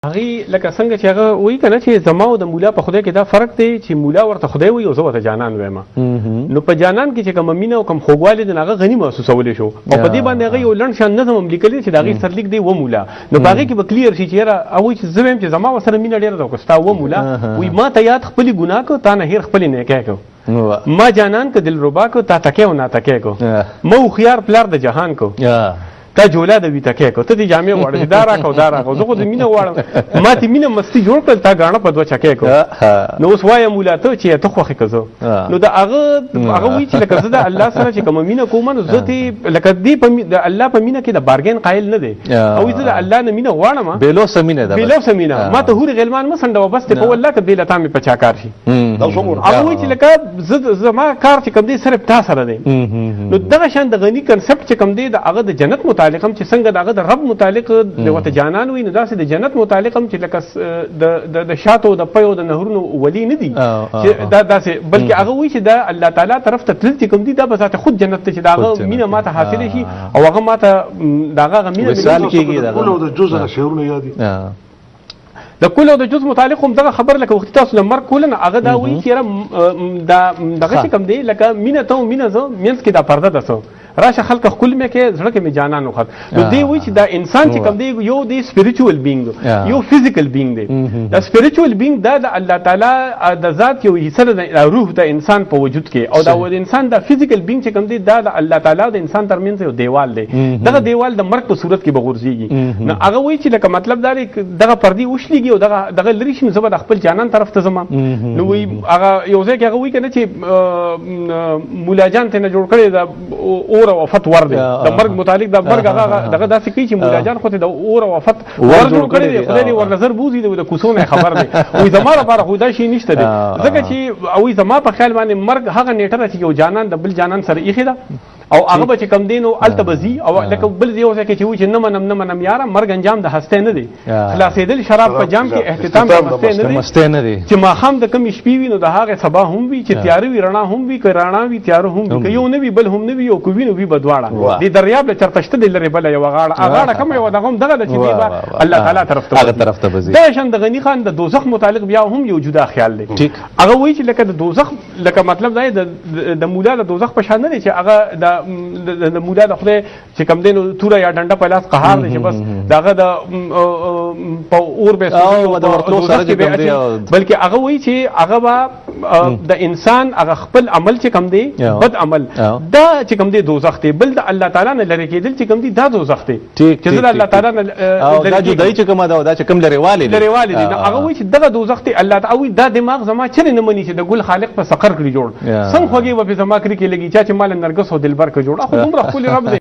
هغه لکه څنګه چې هغه وایي کنه چې زما او د مولا په خدای کې دا فرق دی چې مولا ورته خدای وایي او زه ورته جانان وایم. نو په جانان کې چې کوم مینه او کوم خوږوالی دی هغه غني محسوسولی شو او په دې باندې هغه یو لنډ شان نظم هم لیکلی چې د هغې سرلیک دی و مولا. نو په هغې کې به کلیر شي چې یاره هغوی چې زه وایم چې زما ورسره مینه ډېره ده خو ستا و مولا وایي ما ته یاد خپلې ګناه کو تا نه هېر خپلې نیکی کو ما جانان که دلربا کو تا تکی او ناتکی کو ما هوښیار پلار د جهان کو تا جولا د وی تکې کو ته دې جامې غواړې چې دا راکړه او دا راکړه زه خو د مینه غواړم ما ته مینه مستي جوړ کړل تا ګاڼه په دوه چکې کو نو اوس وایه مولا ته چې ته خوښې که زه نو د هغه وایي چې لکه زه د الله سره چې کومه مینه کوم نو زه دې لکه دې د الله په مینه کې د بارګین قایل نه دی او زه د الله نه مینه غواړم بېلوسه مینه ده بېلوسه مینه ما ته هورې غلمان مه سنډوه بس دی په والله که بې له تا مې په چا کار شي هغه وایي چې لکه زما کار چې کوم دی صرف تا سره دی. نو دغه شان د غني کنسپټ چې کوم دی د هغه د جنت متعلق هم چې څنګه د هغه د رب متعلق د ورته جانان وي نو داسې د جنت متعلق هم چې لکه د شاتو د پیو د نهرونو ولی نه دي چې دا داسې بلکې هغه وایي چې د الله تعالی طرف ته تلل چې کوم دي دا به ذات خود جنت ته چې د هغه مینه ما ته حاصله شي او هغه ما ته د هغه مینه مثال کېږي د جز نه شعرونه یادي د کل او د جز متعلق هم دغه خبر لکه وختي تاسو له مرګ کول نه هغه دا وایي چې دغه چې کوم دی لکه مینه ته او مینه زه منځ کې دا پرده ده څه راشه خلک خپل مې کې زړه کې مې جانان وخت نو دی وایي چې دا انسان چې کوم دی یو دی سپیریچوال بینګ یو فزیکل بینګ دی دا سپیریچوال بینګ دا د الله تعالی د ذات یو حصہ د روح د انسان په وجود کې او دا انسان د فزیکل بینګ چې کوم دی دا د الله تعالی د انسان ترمنځ یو دیوال دی دغه دیوال د مرګ په صورت کې بغورځيږي نو هغه وایي چې لکه مطلب دا دی دغه پردي وشلېږي او دغه لري شي زه به د خپل جانان طرف ته ځم نو وایي هغه یو ځای کې هغه وایي کنه چې مولا جان ته نه جوړ کړی دا اور او وفات ور دی د مرګ متعلق د مرګ هغه دغه داسې کوي چې مولا جان خو ته د اور او وفات ور جوړ کړی دی خدای دې ور نظر بوزي د کوڅو نه خبر دی وایي زما لپاره خو دا شی نشته دی ځکه چې وایي زما په خیال باندې مرګ هغه نیټه ده چې یو جانان د بل جانان سره ایښې ده او هغه به چې کم دی نو هلته به ځي او لکه بل یو ځای کې چې وایي چې نه منم یاره مرګ انجام د هستۍ نه دی خلاصېدل شراب په جام کې احتتام د مستۍ نه دی چې ماښام د کمې شپې وي نو د هغې سبا هم وي چې تیاره وي رڼا هم وي که رڼا وي تیاره هم وي که یو نه وي بل هم نه وي او که وي نو وي به دواړه دې دریاب له چرته شته دی لرې بله یوه غاړه غاړه کومه یوه دغه هم دغه ده چې دی به الله تعالی طرف ته به ځي دغه شان د غني خان د دوزخ متعلق بیا هم یو جدا خیال دی هغه وایي چې لکه د دوزخ لکه مطلب دا د مولا د دوزخ په شان نه دی چې هغه د مولا د خدای چې کوم دی نو توره یا ډنډه په لاس قهار دی چې بس د هغه د په اور به بلکې هغه وایي چې هغه به د انسان هغه خپل عمل چې کوم دی بد عمل دا چې کوم دی دوزخ دی بل د الله تعالی نه لرې کېدل چې کوم دی دا دوزخ دی چې زه د الله تعالی نه دا جدایي چې کومه ده دا چې کوم لرېوالی دی نو هغه وایي چې دغه دوزخ دی الله تعالی دا دماغ زما چرې نه مني چې د ګل خالق په سقر کړي جوړ څنګه خوږې به په زما کړي کې لګي چې مال نرګس او دلبر کې جوړ خو دومره ښکلی رب دی